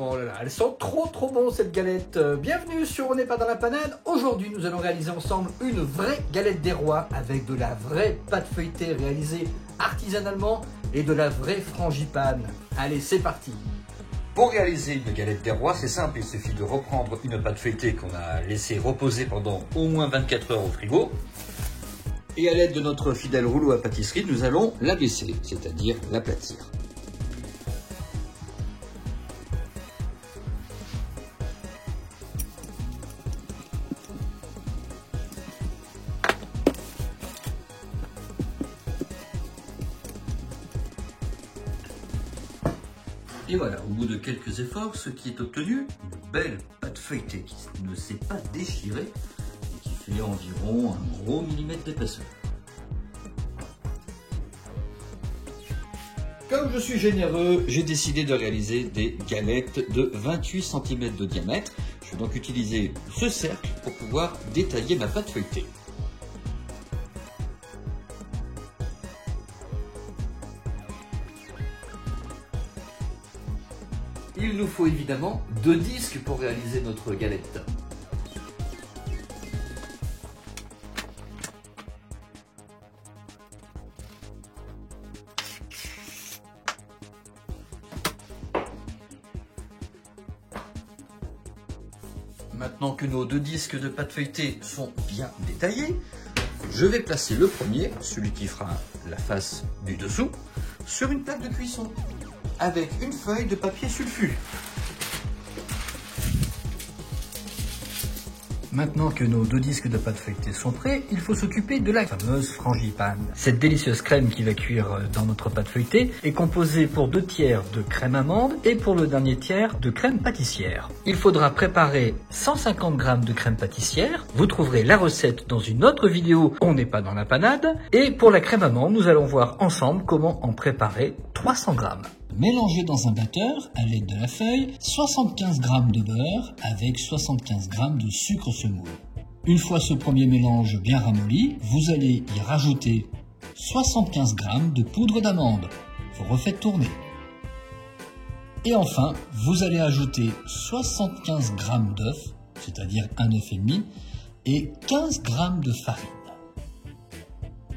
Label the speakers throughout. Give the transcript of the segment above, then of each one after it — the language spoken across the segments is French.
Speaker 1: Oh là là, elles sont trop bonnes cette galette. Bienvenue sur On n'est pas dans la panade. Aujourd'hui, nous allons réaliser ensemble une vraie galette des rois avec de la vraie pâte feuilletée réalisée artisanalement et de la vraie frangipane. Allez, c'est parti.
Speaker 2: Pour réaliser une galette des rois, c'est simple, il suffit de reprendre une pâte feuilletée qu'on a laissée reposer pendant au moins 24 heures au frigo. Et à l'aide de notre fidèle rouleau à pâtisserie, nous allons l'abaisser, c'est-à-dire l'aplatir. Et voilà, au bout de quelques efforts, ce qui est obtenu, une belle pâte feuilletée qui ne s'est pas déchirée et qui fait environ un gros millimètre d'épaisseur. Comme je suis généreux, j'ai décidé de réaliser des galettes de 28 cm de diamètre. Je vais donc utiliser ce cercle pour pouvoir détailler ma pâte feuilletée. Il nous faut évidemment 2 disques pour réaliser notre galette. Maintenant que nos 2 disques de pâte feuilletée sont bien détaillés, je vais placer le premier, celui qui fera la face du dessous, sur une plaque de cuisson avec une feuille de papier sulfu.
Speaker 1: Maintenant que nos 2 disques de pâte feuilletée sont prêts, il faut s'occuper de la fameuse frangipane. Cette délicieuse crème qui va cuire dans notre pâte feuilletée est composée pour 2 tiers de crème amande et pour le dernier tiers de crème pâtissière. Il faudra préparer 150 g de crème pâtissière. Vous trouverez la recette dans une autre vidéo, on n'est pas dans la panade. Et pour la crème amande, nous allons voir ensemble comment en préparer 300 g.
Speaker 3: Mélangez dans un batteur, à l'aide de la feuille, 75 g de beurre avec 75 g de sucre semoule. Une fois ce premier mélange bien ramolli, vous allez y rajouter 75 g de poudre d'amande. Vous refaites tourner. Et enfin, vous allez ajouter 75 g d'œufs, c'est-à-dire un œuf et demi, et 15 g de farine.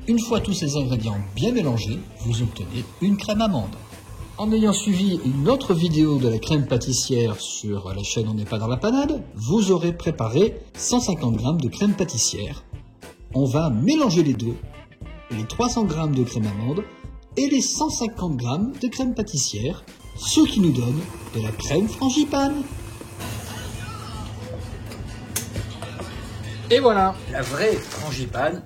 Speaker 3: Une fois tous ces ingrédients bien mélangés, vous obtenez une crème amande. En ayant suivi une autre vidéo de la crème pâtissière sur la chaîne On n'est pas dans la panade, vous aurez préparé 150 g de crème pâtissière. On va mélanger les deux, les 300 g de crème amande et les 150 g de crème pâtissière, ce qui nous donne de la crème frangipane.
Speaker 1: Et voilà, la vraie frangipane.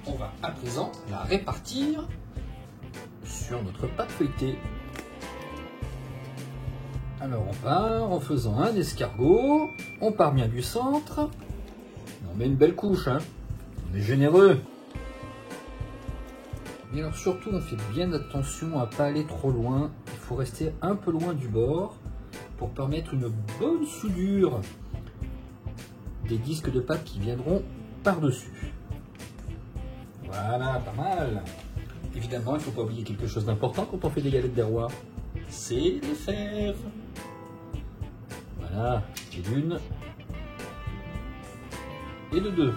Speaker 1: On va à présent la répartir sur notre pâte feuilletée. Alors on part en faisant un escargot, on part bien du centre, on met une belle couche, hein. On est généreux. Et alors surtout on fait bien attention à ne pas aller trop loin, il faut rester un peu loin du bord pour permettre une bonne soudure des disques de pâte qui viendront par-dessus. Voilà, pas mal. Évidemment, il ne faut pas oublier quelque chose d'important quand on fait des galettes des rois, c'est les fèves. Voilà, et d'une et de 2.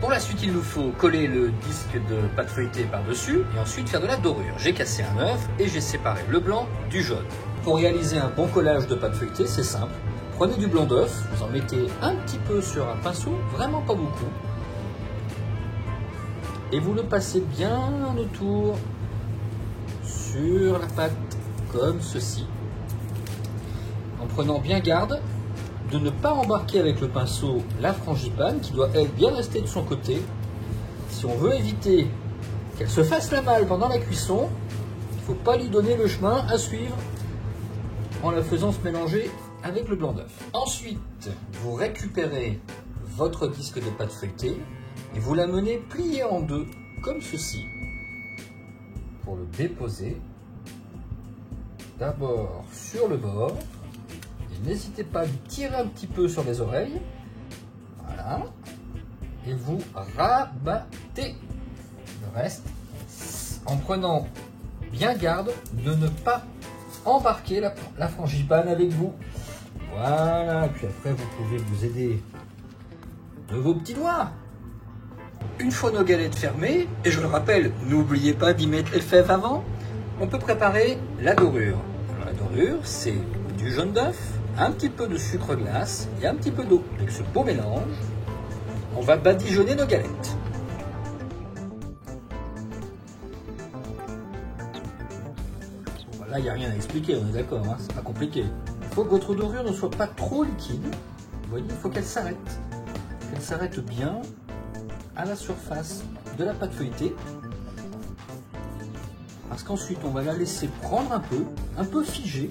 Speaker 2: Pour la suite, il nous faut coller le disque de pâte feuilletée par-dessus et ensuite faire de la dorure. J'ai cassé un œuf et j'ai séparé le blanc du jaune.
Speaker 1: Pour réaliser un bon collage de pâte feuilletée, c'est simple. Prenez du blanc d'œuf, vous en mettez un petit peu sur un pinceau, vraiment pas beaucoup. Et vous le passez bien autour sur la pâte, comme ceci. En prenant bien garde de ne pas embarquer avec le pinceau la frangipane, qui doit elle bien rester de son côté. Si on veut éviter qu'elle se fasse la malle pendant la cuisson, il ne faut pas lui donner le chemin à suivre en la faisant se mélanger avec le blanc d'œuf. Ensuite, vous récupérez votre disque de pâte feuilletée et vous la menez pliée en deux, comme ceci, pour le déposer d'abord sur le bord. Et n'hésitez pas à lui tirer un petit peu sur les oreilles. Voilà. Et vous rabattez le reste en prenant bien garde de ne pas embarquer la frangipane avec vous. Voilà, puis après vous pouvez vous aider de vos petits doigts. Une fois nos galettes fermées, et je le rappelle, n'oubliez pas d'y mettre les fèves avant, on peut préparer la dorure. Alors, la dorure, c'est du jaune d'œuf, un petit peu de sucre glace et un petit peu d'eau. Avec ce beau mélange, on va badigeonner nos galettes. Là, il n'y a rien à expliquer, on est d'accord, hein, c'est pas compliqué. Il faut que votre dorure ne soit pas trop liquide. Vous voyez, il faut qu'elle s'arrête. Qu'elle s'arrête bien à la surface de la pâte feuilletée. Parce qu'ensuite, on va la laisser prendre un peu figée,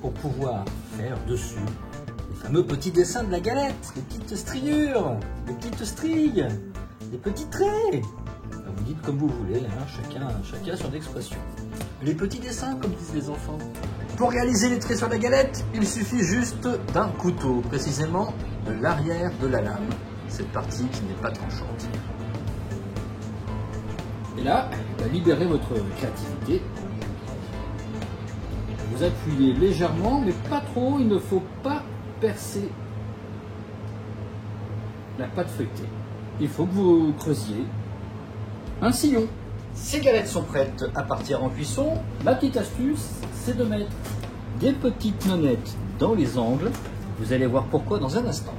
Speaker 1: pour pouvoir faire dessus les fameux petits dessins de la galette, les petites striures, les petites stries, les petits traits. Alors, vous dites comme vous voulez, hein, chacun son expression. Les petits dessins, comme disent les enfants. Pour réaliser les traits sur la galette, il suffit juste d'un couteau, précisément de l'arrière de la lame, cette partie qui n'est pas tranchante. Et là, libérez votre créativité. Vous appuyez légèrement, mais pas trop, il ne faut pas percer la pâte feuilletée. Il faut que vous creusiez un sillon. Ces galettes sont prêtes à partir en cuisson. Ma petite astuce, c'est de mettre des petites nonnettes dans les angles. Vous allez voir pourquoi dans un instant.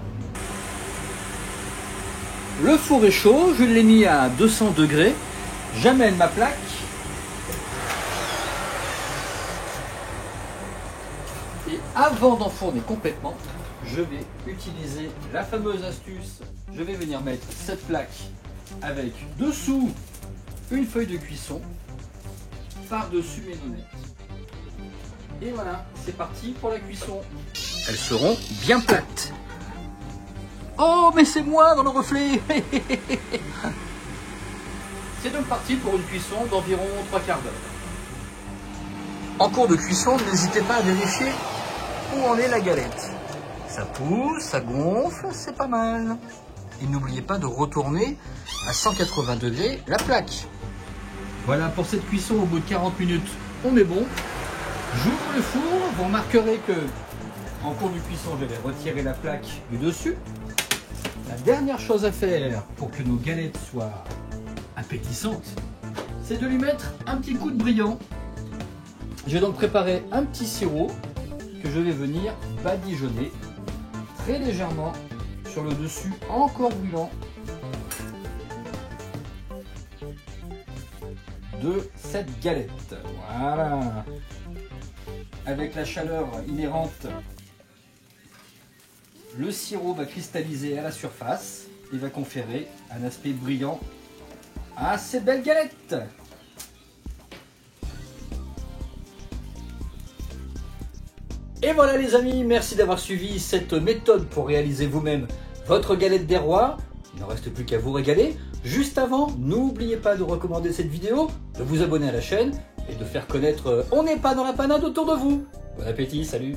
Speaker 1: Le four est chaud, je l'ai mis à 200 degrés. J'amène ma plaque. Et avant d'enfourner complètement, je vais utiliser la fameuse astuce. Je vais venir mettre cette plaque avec dessous une feuille de cuisson, par-dessus mes nonnettes. Et voilà, c'est parti pour la cuisson. Elles seront bien plates. Oh, mais c'est moi dans le reflet. C'est donc parti pour une cuisson d'environ 3 quarts d'heure. En cours de cuisson, n'hésitez pas à vérifier où en est la galette. Ça pousse, ça gonfle, c'est pas mal. Et n'oubliez pas de retourner à 180 degrés la plaque. Voilà, pour cette cuisson, au bout de 40 minutes, on est bon. J'ouvre le four, vous remarquerez que en cours de cuisson, je vais retirer la plaque du dessus. La dernière chose à faire pour que nos galettes soient appétissantes, c'est de lui mettre un petit coup de brillant. J'ai donc préparé un petit sirop que je vais venir badigeonner très légèrement sur le dessus encore brûlant de cette galette. Voilà. Avec la chaleur inhérente, le sirop va cristalliser à la surface et va conférer un aspect brillant à ces belles galettes. Et voilà les amis, merci d'avoir suivi cette méthode pour réaliser vous-même votre galette des rois. Il ne reste plus qu'à vous régaler. Juste avant, n'oubliez pas de recommander cette vidéo, de vous abonner à la chaîne et de faire connaître On n'est pas dans la panade autour de vous. Bon appétit, salut!